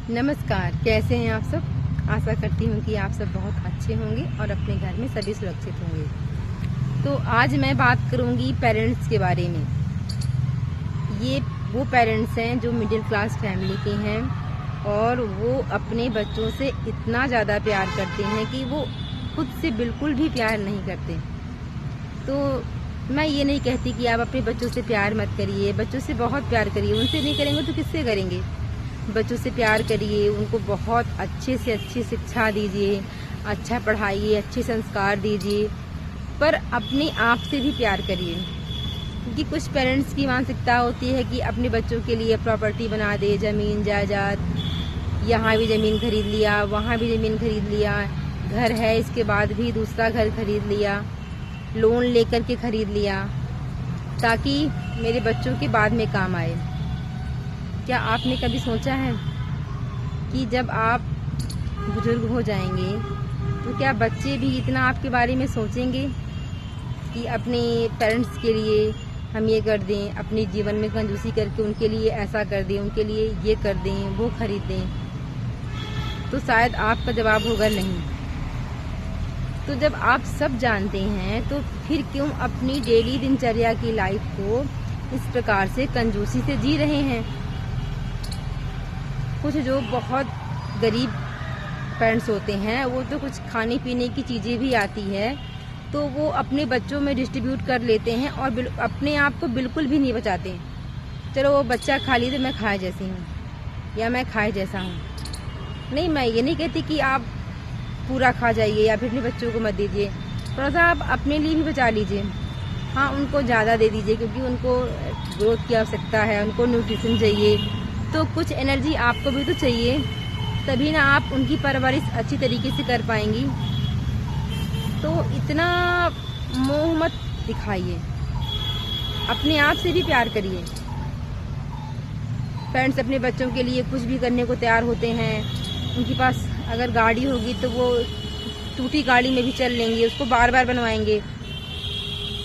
नमस्कार, कैसे हैं आप सब। आशा करती हूँ कि आप सब बहुत अच्छे होंगे और अपने घर में सभी सुरक्षित होंगे। तो आज मैं बात करूँगी पेरेंट्स के बारे में। ये वो पेरेंट्स हैं जो मिडिल क्लास फैमिली के हैं और वो अपने बच्चों से इतना ज़्यादा प्यार करते हैं कि वो खुद से बिल्कुल भी प्यार नहीं करते। तो मैं ये नहीं कहती कि आप अपने बच्चों से प्यार मत करिए, बच्चों से बहुत प्यार करिए। उनसे नहीं करेंगे तो किससे करेंगे। बच्चों से प्यार करिए, उनको बहुत अच्छे से अच्छी शिक्षा दीजिए, अच्छा पढ़ाइए, अच्छे संस्कार दीजिए, पर अपने आप से भी प्यार करिए। क्योंकि कुछ पेरेंट्स की मानसिकता होती है कि अपने बच्चों के लिए प्रॉपर्टी बना दे, ज़मीन जायदाद, यहाँ भी ज़मीन खरीद लिया, वहाँ भी ज़मीन खरीद लिया, घर है इसके बाद भी दूसरा घर खरीद लिया, लोन लेकर के खरीद लिया ताकि मेरे बच्चों के बाद में काम आए। क्या आपने कभी सोचा है कि जब आप बुजुर्ग हो जाएंगे तो क्या बच्चे भी इतना आपके बारे में सोचेंगे कि अपने पेरेंट्स के लिए हम ये कर दें, अपने जीवन में कंजूसी करके उनके लिए ऐसा कर दें, उनके लिए ये कर दें, वो खरीद दें। तो शायद आपका जवाब होगा नहीं। तो जब आप सब जानते हैं तो फिर क्यों अपनी डेली दिनचर्या की लाइफ को इस प्रकार से कंजूसी से जी रहे हैं। कुछ जो बहुत गरीब पेरेंट्स होते हैं वो तो कुछ खाने पीने की चीज़ें भी आती है तो वो अपने बच्चों में डिस्ट्रीब्यूट कर लेते हैं और अपने आप को बिल्कुल भी नहीं बचाते। चलो वो बच्चा खा ली तो मैं खाए जैसी हूँ या मैं खाए जैसा हूँ। नहीं, मैं ये नहीं कहती कि आप पूरा खा जाइए या फिर अपने बच्चों को मत दीजिए, थोड़ा सा आप अपने लिए भी बचा लीजिए। हाँ, उनको ज़्यादा दे दीजिए क्योंकि उनको ग्रोथ की आवश्यकता है, उनको न्यूट्रिशन चाहिए, तो कुछ एनर्जी आपको भी तो चाहिए, तभी ना आप उनकी परवरिश अच्छी तरीके से कर पाएंगी। तो इतना मोह मत दिखाइए, अपने आप से भी प्यार करिए। पेरेंट्स अपने बच्चों के लिए कुछ भी करने को तैयार होते हैं। उनके पास अगर गाड़ी होगी तो वो टूटी गाड़ी में भी चल लेंगे, उसको बार बार बनवाएंगे,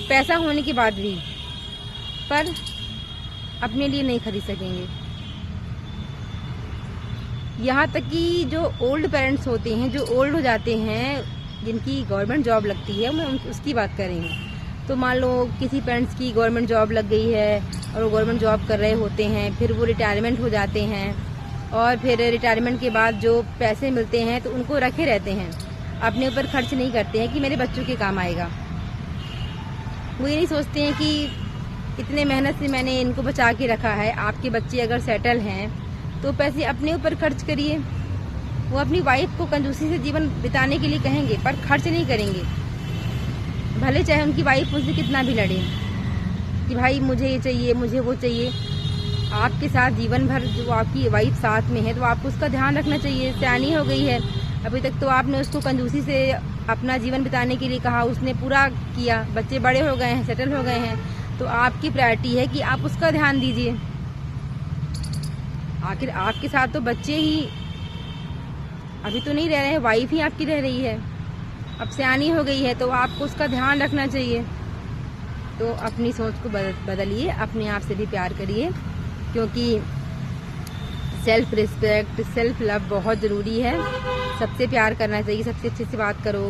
पैसा होने के बाद भी, पर अपने लिए नहीं खरीद सकेंगे। यहाँ तक कि जो ओल्ड पेरेंट्स होते हैं, जो ओल्ड हो जाते हैं, जिनकी गवर्नमेंट जॉब लगती है, मैं उसकी बात करेंगे। तो मान लो किसी पेरेंट्स की गवर्नमेंट जॉब लग गई है और वो गवर्नमेंट जॉब कर रहे होते हैं, फिर वो रिटायरमेंट हो जाते हैं और फिर रिटायरमेंट के बाद जो पैसे मिलते हैं तो उनको रखे रहते हैं, अपने ऊपर खर्च नहीं करते हैं कि मेरे बच्चों के काम आएगा। वो ये नहीं सोचते हैं कि इतने मेहनत से मैंने इनको बचा के रखा है। आपके बच्चे अगर सेटल हैं तो पैसे अपने ऊपर खर्च करिए। वो अपनी वाइफ को कंजूसी से जीवन बिताने के लिए कहेंगे पर खर्च नहीं करेंगे, भले चाहे उनकी वाइफ उनसे कितना भी लड़े कि भाई मुझे ये चाहिए, मुझे वो चाहिए। आपके साथ जीवन भर जो आपकी वाइफ साथ में है तो आपको उसका ध्यान रखना चाहिए। सयानी हो गई है, अभी तक तो आपने उसको कंजूसी से अपना जीवन बिताने के लिए कहा, उसने पूरा किया, बच्चे बड़े हो गए हैं, सेटल हो गए हैं, तो आपकी प्रायोरिटी है कि आप उसका ध्यान दीजिए। आखिर आपके साथ तो बच्चे ही अभी तो नहीं रह रहे हैं, वाइफ ही आपकी रह रही है, अब सयानी हो गई है तो आपको उसका ध्यान रखना चाहिए। तो अपनी सोच को बदलिए, अपने आप से भी प्यार करिए, क्योंकि सेल्फ रिस्पेक्ट, सेल्फ लव बहुत ज़रूरी है। सबसे प्यार करना चाहिए, सबसे अच्छे से बात करो।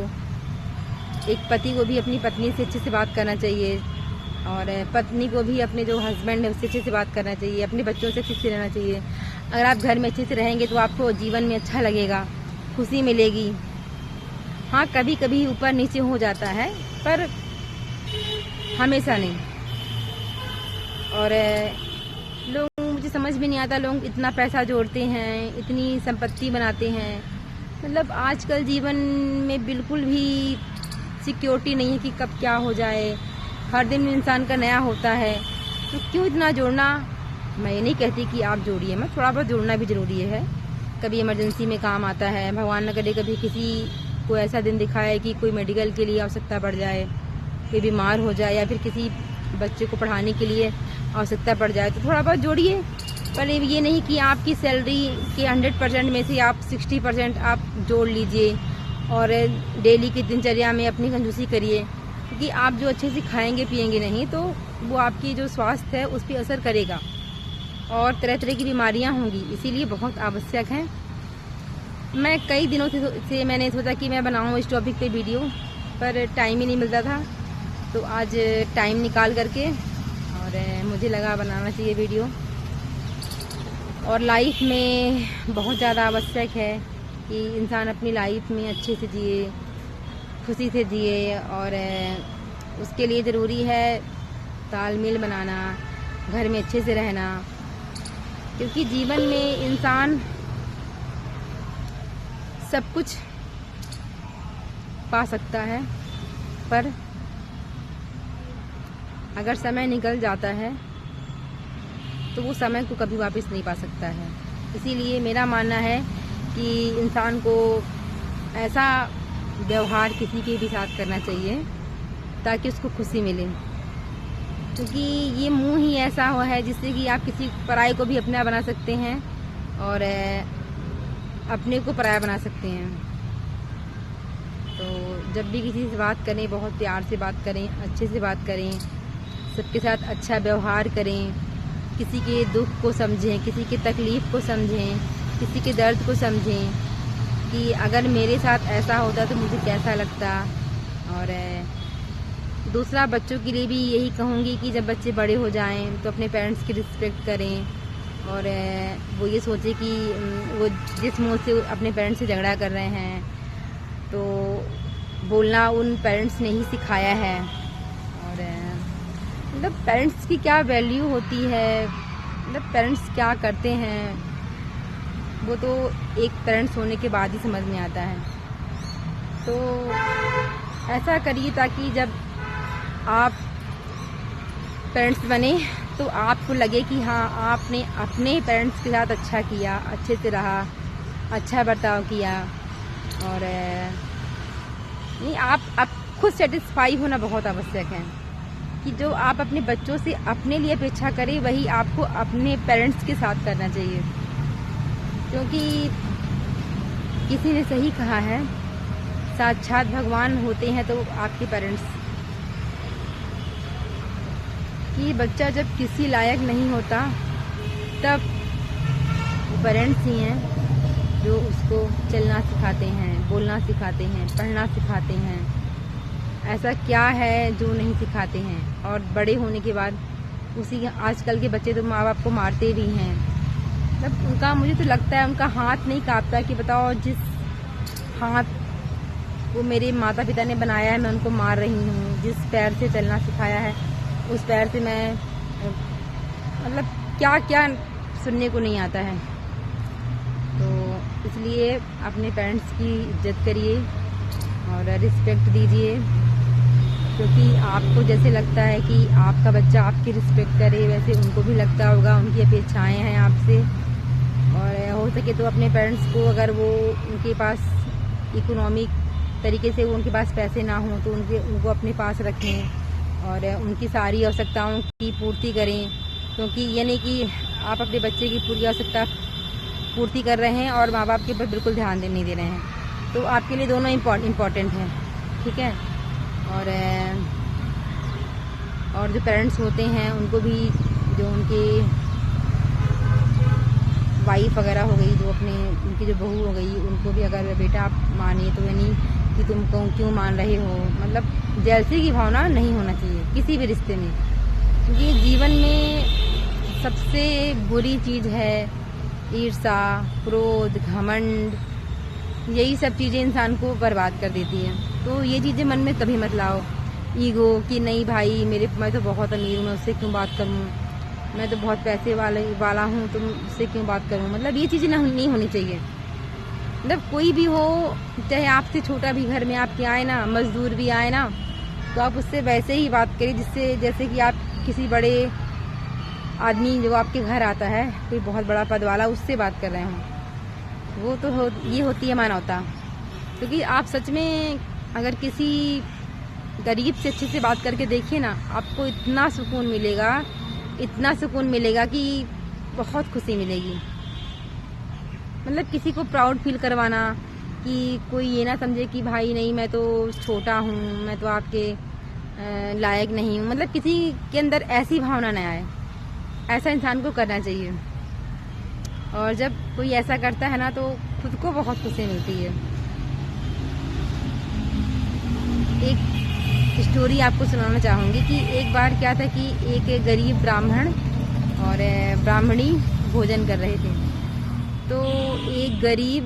एक पति को भी अपनी पत्नी से अच्छे से बात करना चाहिए और पत्नी को भी अपने जो हस्बैंड है उससे अच्छे से बात करना चाहिए, अपने बच्चों से अच्छे से रहना चाहिए। अगर आप घर में अच्छे से रहेंगे तो आपको जीवन में अच्छा लगेगा, खुशी मिलेगी। हाँ, कभी कभी ऊपर नीचे हो जाता है पर हमेशा नहीं। और लोग, मुझे समझ में नहीं आता, लोग इतना पैसा जोड़ते हैं, इतनी संपत्ति बनाते हैं। मतलब आजकल जीवन में बिल्कुल भी सिक्योरिटी नहीं है कि कब क्या हो जाए। हर दिन इंसान का नया होता है, तो क्यों इतना जोड़ना। मैं ये नहीं कहती कि आप जोड़िए मत, थोड़ा बहुत जोड़ना भी ज़रूरी है। कभी इमरजेंसी में काम आता है, भगवान न करे कभी किसी को ऐसा दिन दिखाए कि कोई मेडिकल के लिए आवश्यकता पड़ जाए, कोई बीमार हो जाए या फिर किसी बच्चे को पढ़ाने के लिए आवश्यकता पड़ जाए, तो थोड़ा बहुत जोड़िए। पर ये नहीं कि आपकी सैलरी के 100% में से आप 60% आप जोड़ लीजिए और डेली की दिनचर्या में अपनी कंजूसी करिए। क्योंकि आप जो अच्छे से खाएंगे पिएंगे नहीं तो वो आपकी जो स्वास्थ्य है उस पर असर करेगा। और तरह तरह की बीमारियां होंगी, इसीलिए बहुत आवश्यक है। मैं कई दिनों से मैंने सोचा कि मैं बनाऊं इस टॉपिक पे वीडियो, पर टाइम ही नहीं मिलता था। तो आज टाइम निकाल करके और मुझे लगा बनाना चाहिए वीडियो। और लाइफ में बहुत ज़्यादा आवश्यक है कि इंसान अपनी लाइफ में अच्छे से जिए, खुशी से जिए, और उसके लिए ज़रूरी है तालमेल बनाना, घर में अच्छे से रहना। क्योंकि जीवन में इंसान सब कुछ पा सकता है, पर अगर समय निकल जाता है तो वो समय को कभी वापस नहीं पा सकता है। इसीलिए मेरा मानना है कि इंसान को ऐसा व्यवहार किसी के भी साथ करना चाहिए ताकि उसको खुशी मिले। क्योंकि ये मुंह ही ऐसा हुआ है जिससे कि आप किसी पराये को भी अपना बना सकते हैं और अपने को पराया बना सकते हैं। तो जब भी किसी से बात करें, बहुत प्यार से बात करें, अच्छे से बात करें, सबके साथ अच्छा व्यवहार करें, किसी के दुख को समझें, किसी की तकलीफ़ को समझें, किसी के दर्द को समझें कि अगर मेरे साथ ऐसा होता तो मुझे कैसा लगता। और दूसरा, बच्चों के लिए भी यही कहूँगी कि जब बच्चे बड़े हो जाएं तो अपने पेरेंट्स की रिस्पेक्ट करें और वो ये सोचे कि वो जिस मुँह से अपने पेरेंट्स से झगड़ा कर रहे हैं तो बोलना उन पेरेंट्स ने ही सिखाया है। और मतलब पेरेंट्स की क्या वैल्यू होती है, मतलब पेरेंट्स क्या करते हैं, वो तो एक पेरेंट्स होने के बाद ही समझ में आता है। तो ऐसा करिए ताकि जब आप पेरेंट्स बने तो आपको लगे कि हाँ, आपने अपने पेरेंट्स के साथ अच्छा किया, अच्छे से रहा, अच्छा बर्ताव किया। और नहीं, आप खुद सेटिस्फाई होना बहुत आवश्यक है कि जो आप अपने बच्चों से अपने लिए अपेक्षा करें वही आपको अपने पेरेंट्स के साथ करना चाहिए। क्योंकि किसी ने सही कहा है, साक्षात भगवान होते हैं तो आपके पेरेंट्स। कि बच्चा जब किसी लायक नहीं होता तब वो पेरेंट्स ही हैं जो उसको चलना सिखाते हैं, बोलना सिखाते हैं, पढ़ना सिखाते हैं। ऐसा क्या है जो नहीं सिखाते हैं। और बड़े होने के बाद उसी आजकल के बच्चे तो माँ बाप को मारते भी हैं। मतलब उनका, मुझे तो लगता है उनका हाथ नहीं कांपता कि बताओ जिस हाथ वो मेरे माता पिता ने बनाया है मैं उनको मार रही हूँ, जिस पैर से चलना सिखाया है उस पैर से मैं, मतलब क्या क्या सुनने को नहीं आता है। तो इसलिए अपने पेरेंट्स की इज्जत करिए और रिस्पेक्ट दीजिए। क्योंकि आपको जैसे लगता है कि आपका बच्चा आपकी रिस्पेक्ट करे, वैसे उनको भी लगता होगा, उनकी अपेक्षाएं हैं आपसे। और हो सके तो अपने पेरेंट्स को, अगर वो उनके पास इकोनॉमिक तरीके से वो उनके पास पैसे ना हों तो उनको अपने पास रखें और उनकी सारी आवश्यकताओं की पूर्ति करें। क्योंकि ये नहीं कि आप अपने बच्चे की पूरी आवश्यकता पूर्ति कर रहे हैं और माँ बाप के ऊपर बिल्कुल ध्यान नहीं दे रहे हैं। तो आपके लिए दोनों इम्पॉर्टेंट हैं, ठीक है। और जो पेरेंट्स होते हैं उनको भी, जो उनके वाइफ वगैरह हो गई, जो अपने उनकी जो बहू हो गई, उनको भी अगर बेटा आप मानिए तो यानी कि तुम क्यों मान रहे हो, मतलब जेलसी की भावना नहीं होना चाहिए किसी भी रिश्ते में। क्योंकि जीवन में सबसे बुरी चीज़ है ईर्ष्या, क्रोध, घमंड। यही सब चीज़ें इंसान को बर्बाद कर देती हैं। तो ये चीज़ें मन में कभी मत लाओ। ईगो कि नहीं भाई मैं तो बहुत अमीर हूँ, मैं उससे क्यों बात करूँ, मैं तो बहुत पैसे वाला हूँ तो उससे क्यों बात करूँ, मतलब ये चीज़ें नहीं होनी चाहिए। मतलब कोई भी हो, चाहे आपसे छोटा भी घर में आपके आए ना, मजदूर भी आए ना, तो आप उससे वैसे ही बात करें जिससे, जैसे कि आप किसी बड़े आदमी जो आपके घर आता है, कोई बहुत बड़ा पद वाला, उससे बात कर रहे हों। वो तो ये होती है मानवता। क्योंकि आप सच में अगर किसी गरीब से अच्छे से बात करके देखिए ना, आपको इतना सुकून मिलेगा, इतना सुकून मिलेगा कि बहुत खुशी मिलेगी। मतलब किसी को प्राउड फील करवाना कि कोई ये ना समझे कि भाई नहीं मैं तो छोटा हूँ, मैं तो आपके लायक नहीं हूँ, मतलब किसी के अंदर ऐसी भावना न आए। ऐसा इंसान को करना चाहिए। और जब कोई ऐसा करता है ना तो खुद को बहुत खुशी मिलती है। एक स्टोरी आपको सुनाना चाहूँगी कि एक बार क्या था कि एक गरीब ब्राह्मण और ब्राह्मणी भोजन कर रहे थे। तो एक गरीब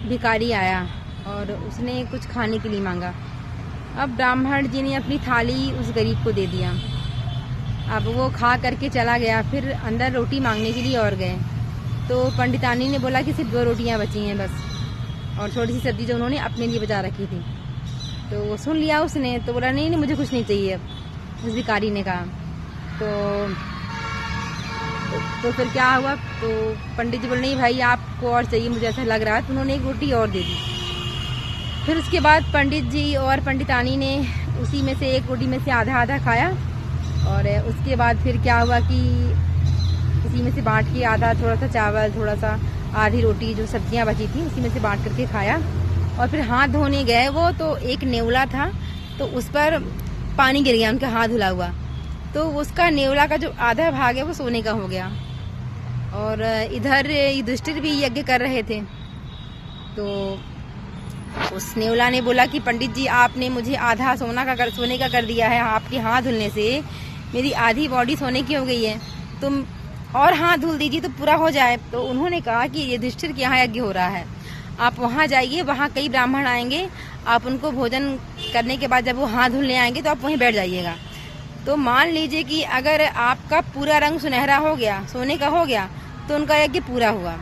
भिखारी आया और उसने कुछ खाने के लिए मांगा। अब ब्राह्मण जी ने अपनी थाली उस गरीब को दे दिया। अब वो खा करके चला गया। फिर अंदर रोटी मांगने के लिए और गए तो पंडितानी ने बोला कि सिर्फ 2 रोटियां बची हैं बस, और छोटी सी सब्जी जो उन्होंने अपने लिए बचा रखी थी। तो वो सुन लिया उसने, तो बोला नहीं मुझे कुछ नहीं चाहिए, उस भिखारी ने कहा। तो फिर क्या हुआ, तो पंडित जी बोले नहीं भाई आपको और चाहिए, मुझे ऐसा लग रहा है। तो उन्होंने एक रोटी और दे दी। फिर उसके बाद पंडित जी और पंडितानी ने उसी में से एक रोटी में से आधा आधा खाया, और उसके बाद फिर क्या हुआ कि उसी में से बांट के आधा थोड़ा सा चावल, थोड़ा सा आधी रोटी जो सब्जियां बची थी उसी में से बांट करके खाया। और फिर हाथ धोने गए वो, तो एक नेवला था तो उस पर पानी गिर गया उनका हाथ धुला हुआ। तो उसका नेवला का जो आधा भाग है वो सोने का हो गया। और इधर युधिष्ठिर भी यज्ञ कर रहे थे। तो उस नेवला ने बोला कि पंडित जी आपने मुझे आधा सोने का कर दिया है, आपके हाथ धुलने से मेरी आधी बॉडी सोने की हो गई है, तुम और हाथ धुल दीजिए तो पूरा हो जाए। तो उन्होंने कहा कि युधिष्ठिर के यहाँ यज्ञ हो रहा है, आप वहाँ जाइए, वहाँ कई ब्राह्मण आएंगे, आप उनको भोजन करने के बाद जब वो हाथ धुलने आएंगे तो आप वहीं बैठ जाइएगा। तो मान लीजिए कि अगर आपका पूरा रंग सुनहरा हो गया, सोने का हो गया, तो उनका यज्ञ पूरा हुआ।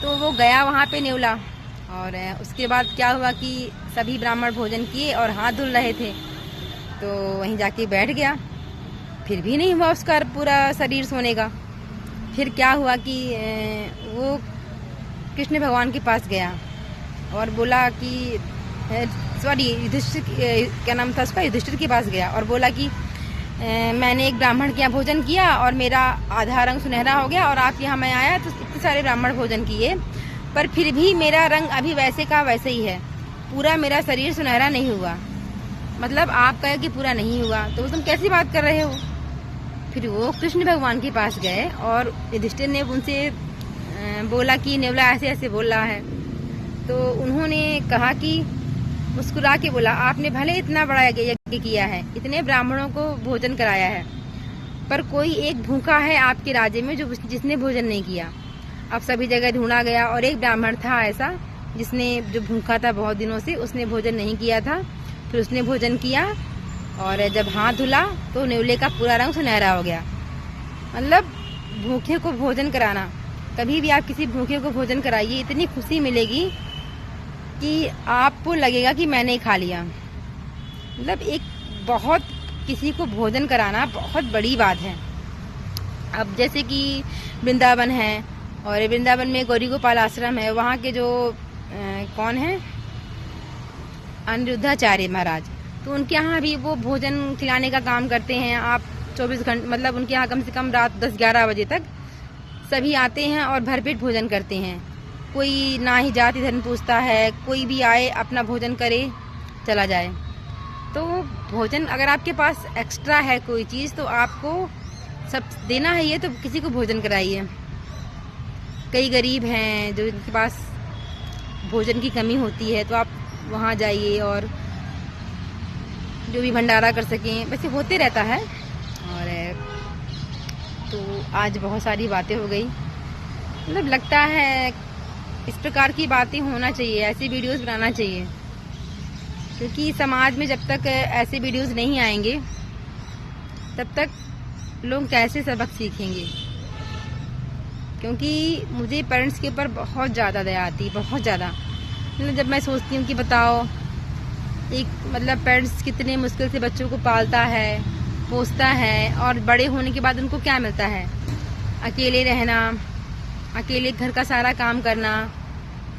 तो वो गया वहाँ पे नेवला, और उसके बाद क्या हुआ कि सभी ब्राह्मण भोजन किए और हाथ धुल रहे थे। तो वहीं जाके बैठ गया, फिर भी नहीं हुआ उसका पूरा शरीर सोने का। फिर क्या हुआ कि वो कृष्ण भगवान के पास गया और बोला कि सॉरी युधिष्ठिर, क्या नाम था उसका, युधिष्ठिर के पास गया और बोला कि मैंने एक ब्राह्मण के यहाँ भोजन किया और मेरा आधा रंग सुनहरा हो गया, और आप यहाँ मैं आया तो इतने सारे ब्राह्मण भोजन किए, पर फिर भी मेरा रंग अभी वैसे का वैसे ही है, पूरा मेरा शरीर सुनहरा नहीं हुआ, मतलब आप कहे कि पूरा नहीं हुआ, तो तुम कैसी बात कर रहे हो। फिर वो कृष्ण भगवान के पास गए और युधिष्ठिर ने उनसे बोला कि नेवला ऐसे ऐसे बोल रहा है। तो उन्होंने कहा कि मुस्कुरा के बोला आपने भले इतना बड़ा यज्ञ किया है, इतने ब्राह्मणों को भोजन कराया है, पर कोई एक भूखा है आपके राज्य में जो जिसने भोजन नहीं किया। अब सभी जगह ढूंढा गया और एक ब्राह्मण था ऐसा जिसने जो भूखा था बहुत दिनों से, उसने भोजन नहीं किया था। फिर उसने भोजन किया और जब हाथ धुला तो नेवले का पूरा रंग सुनहरा हो गया। मतलब भूखे को भोजन कराना, कभी भी आप किसी भूखे को भोजन कराइए, इतनी खुशी मिलेगी कि आपको लगेगा कि मैंने खा लिया। मतलब एक बहुत किसी को भोजन कराना बहुत बड़ी बात है। अब जैसे कि वृंदावन है और वृंदावन में गौरी गोपाल आश्रम है, वहाँ के जो कौन है अनिरुद्धाचार्य महाराज, तो उनके यहाँ भी वो भोजन खिलाने का काम करते हैं। आप 24 घंटे, मतलब उनके यहाँ कम से कम रात 10-11 बजे तक सभी आते हैं और भरपेट भोजन करते हैं। कोई ना ही जाति धर्म पूछता है, कोई भी आए अपना भोजन करे चला जाए। तो भोजन अगर आपके पास एक्स्ट्रा है कोई चीज़ तो आपको सब देना है, ये तो किसी को भोजन कराइए। कई गरीब हैं जो इनके पास भोजन की कमी होती है, तो आप वहाँ जाइए और जो भी भंडारा कर सकें, वैसे होते रहता है। और तो आज बहुत सारी बातें हो गई, मतलब लगता है इस प्रकार की बातें होना चाहिए, ऐसी वीडियोस बनाना चाहिए, क्योंकि समाज में जब तक ऐसे वीडियोस नहीं आएंगे तब तक लोग कैसे सबक सीखेंगे। क्योंकि मुझे पेरेंट्स के ऊपर बहुत ज़्यादा दया आती है, बहुत ज़्यादा। मतलब जब मैं सोचती हूँ कि बताओ एक मतलब पेरेंट्स कितने मुश्किल से बच्चों को पालता है, पोसता है, और बड़े होने के बाद उनको क्या मिलता है, अकेले रहना, अकेले घर का सारा काम करना।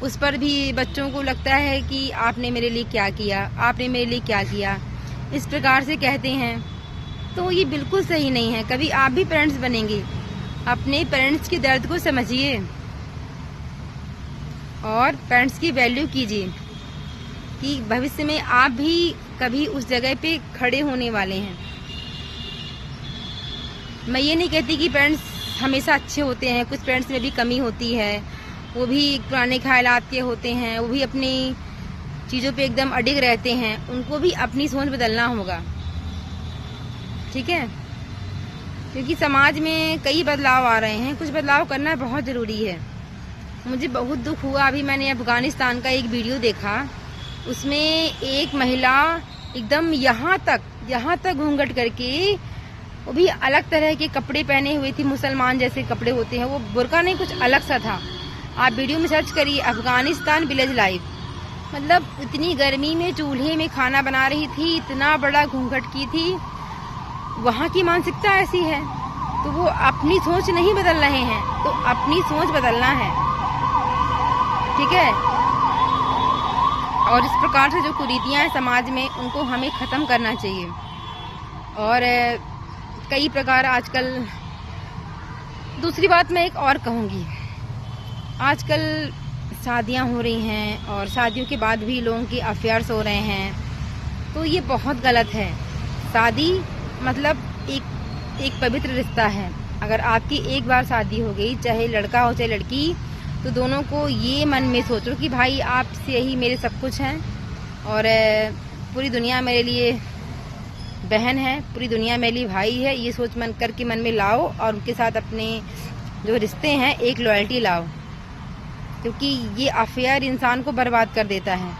उस पर भी बच्चों को लगता है कि आपने मेरे लिए क्या किया, आपने मेरे लिए क्या किया, इस प्रकार से कहते हैं। तो ये बिल्कुल सही नहीं है। कभी आप भी पेरेंट्स बनेंगे, अपने पेरेंट्स के दर्द को समझिए और पेरेंट्स की वैल्यू कीजिए कि भविष्य में आप भी कभी उस जगह पे खड़े होने वाले हैं। मैं ये नहीं कहती कि पेरेंट्स हमेशा अच्छे होते हैं, कुछ फ्रेंड्स में भी कमी होती है, वो भी पुराने ख्यालात के होते हैं, वो भी अपनी चीज़ों पे एकदम अडिग रहते हैं, उनको भी अपनी सोच बदलना होगा, ठीक है। क्योंकि समाज में कई बदलाव आ रहे हैं, कुछ बदलाव करना बहुत ज़रूरी है। मुझे बहुत दुख हुआ, अभी मैंने अफ़गानिस्तान का एक वीडियो देखा, उसमें एक महिला एकदम यहाँ तक घूंघट करके, वो भी अलग तरह के कपड़े पहने हुए थी, मुसलमान जैसे कपड़े होते हैं, वो बुर्का नहीं, कुछ अलग सा था। आप वीडियो में सर्च करिए, अफ़गानिस्तान विलेज लाइफ। मतलब इतनी गर्मी में चूल्हे में खाना बना रही थी, इतना बड़ा घूंघट की थी। वहाँ की मानसिकता ऐसी है, तो वो अपनी सोच नहीं बदल रहे हैं, तो अपनी सोच बदलना है, ठीक है। और इस प्रकार से जो कुरीतियाँ हैं समाज में, उनको हमें ख़त्म करना चाहिए। और कई प्रकार आजकल, दूसरी बात मैं एक और कहूँगी, आजकल शादियाँ हो रही हैं और शादियों के बाद भी लोगों के अफेयर्स हो रहे हैं, तो ये बहुत गलत है। शादी मतलब एक पवित्र रिश्ता है। अगर आपकी एक बार शादी हो गई, चाहे लड़का हो चाहे लड़की, तो दोनों को ये मन में सोचो कि भाई आपसे ही मेरे सब कुछ हैं और पूरी दुनिया मेरे लिए बहन है, पूरी दुनिया मेरे लिए भाई है। ये सोच मन में लाओ और उनके साथ अपने जो रिश्ते हैं एक लॉयल्टी लाओ, क्योंकि ये अफेयर इंसान को बर्बाद कर देता है,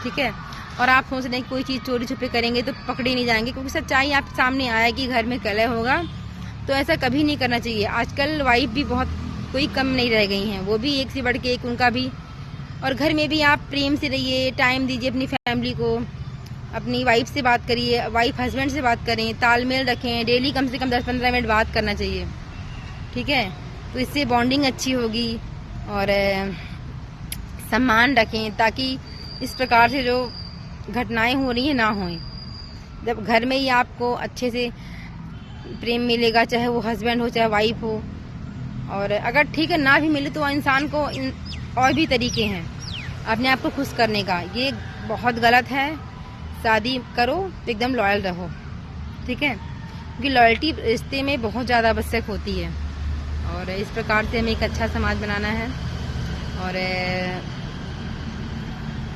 ठीक है। और आप सोच रहे हैं कोई चीज़ चोरी छुपे करेंगे तो पकड़े नहीं जाएंगे, क्योंकि सच्चाई आप सामने आएगी, घर में कलह होगा, तो ऐसा कभी नहीं करना चाहिए। आजकल वाइफ भी बहुत कोई कम नहीं रह गई हैं, वो भी एक से बढ़ के एक, उनका भी। और घर में भी आप प्रेम से रहिए, टाइम दीजिए अपनी फैमिली को, अपनी वाइफ से बात करिए, वाइफ हस्बैंड से बात करें, तालमेल रखें, डेली कम से कम 10-15 मिनट बात करना चाहिए, ठीक है। तो इससे बॉन्डिंग अच्छी होगी और सम्मान रखें, ताकि इस प्रकार से जो घटनाएं हो रही हैं ना हों। जब घर में ही आपको अच्छे से प्रेम मिलेगा, चाहे वो हस्बैंड हो चाहे वाइफ हो, और अगर ठीक है ना भी मिले तो इंसान को और भी तरीके हैं अपने आप को खुश करने का। ये बहुत गलत है। शादी करो तो एकदम लॉयल रहो, ठीक है, क्योंकि लॉयल्टी रिश्ते में बहुत ज़्यादा आवश्यक होती है। और इस प्रकार से हमें एक अच्छा समाज बनाना है। और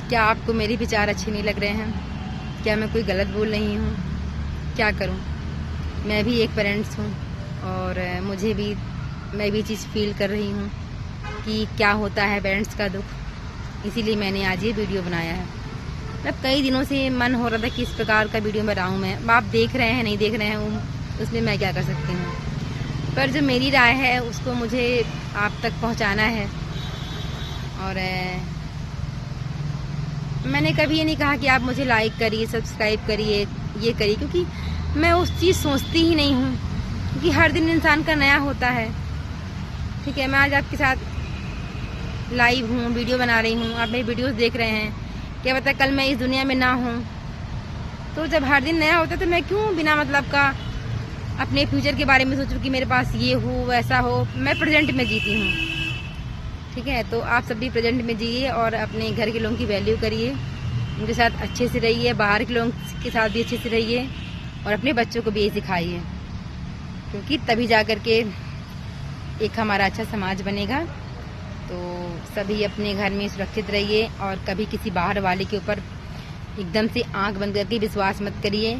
क्या आपको मेरे विचार अच्छे नहीं लग रहे हैं? क्या मैं कोई गलत बोल रही हूँ? क्या करूँ? मैं भी एक पेरेंट्स हूँ और मैं भी चीज़ फील कर रही हूँ कि क्या होता है पेरेंट्स का दुख, इसीलिए मैंने आज ये वीडियो बनाया है। मतलब कई दिनों से मन हो रहा था कि इस प्रकार का वीडियो बनाऊँ मैं। आप देख रहे हैं नहीं देख रहे हैं, उसमें मैं क्या कर सकती हूँ, पर जो मेरी राय है उसको मुझे आप तक पहुँचाना है। और मैंने कभी ये नहीं कहा कि आप मुझे लाइक करिए, सब्सक्राइब करिए, ये करिए, क्योंकि मैं उस चीज़ सोचती ही नहीं हूँ, क्योंकि हर दिन इंसान का नया होता है, ठीक है। मैं आज आपके साथ लाइव हूँ, वीडियो बना रही हूँ, आप मेरी वीडियोस देख रहे हैं, क्या पता कल मैं इस दुनिया में ना हूँ। तो जब हर दिन नया होता है तो मैं क्यों बिना मतलब का अपने फ्यूचर के बारे में सोचूं कि मेरे पास ये हो वैसा हो। मैं प्रेजेंट में जीती हूँ, ठीक है। तो आप सब भी प्रेजेंट में जिए और अपने घर के लोगों की वैल्यू करिए, उनके साथ अच्छे से रहिए, बाहर के लोगों के साथ भी अच्छे से रहिए और अपने बच्चों को भी ये सिखाइए, क्योंकि तभी जा कर के एक हमारा अच्छा समाज बनेगा। तो सभी अपने घर में सुरक्षित रहिए और कभी किसी बाहर वाले के ऊपर एकदम से आंख बंद करके विश्वास मत करिए,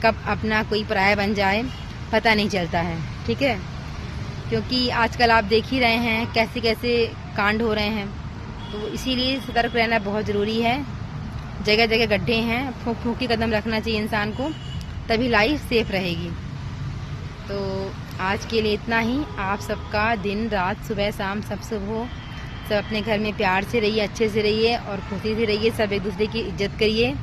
कब अपना कोई पराया बन जाए पता नहीं चलता है, ठीक है। क्योंकि आजकल आप देख ही रहे हैं कैसे कैसे कांड हो रहे हैं, तो इसीलिए सतर्क रहना बहुत ज़रूरी है। जगह जगह गड्ढे हैं, फूंक फूंक के कदम रखना चाहिए इंसान को, तभी लाइफ सेफ रहेगी। तो आज के लिए इतना ही। आप सबका दिन रात सुबह शाम सब शुभ हो। सब अपने घर में प्यार से रहिए, अच्छे से रहिए और खुशी से रहिए, सब एक दूसरे की इज्जत करिए,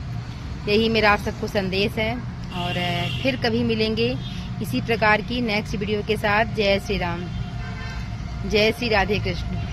यही मेरा आप सबको संदेश है। और फिर कभी मिलेंगे इसी प्रकार की नेक्स्ट वीडियो के साथ। जय श्री राम, जय श्री राधे कृष्ण।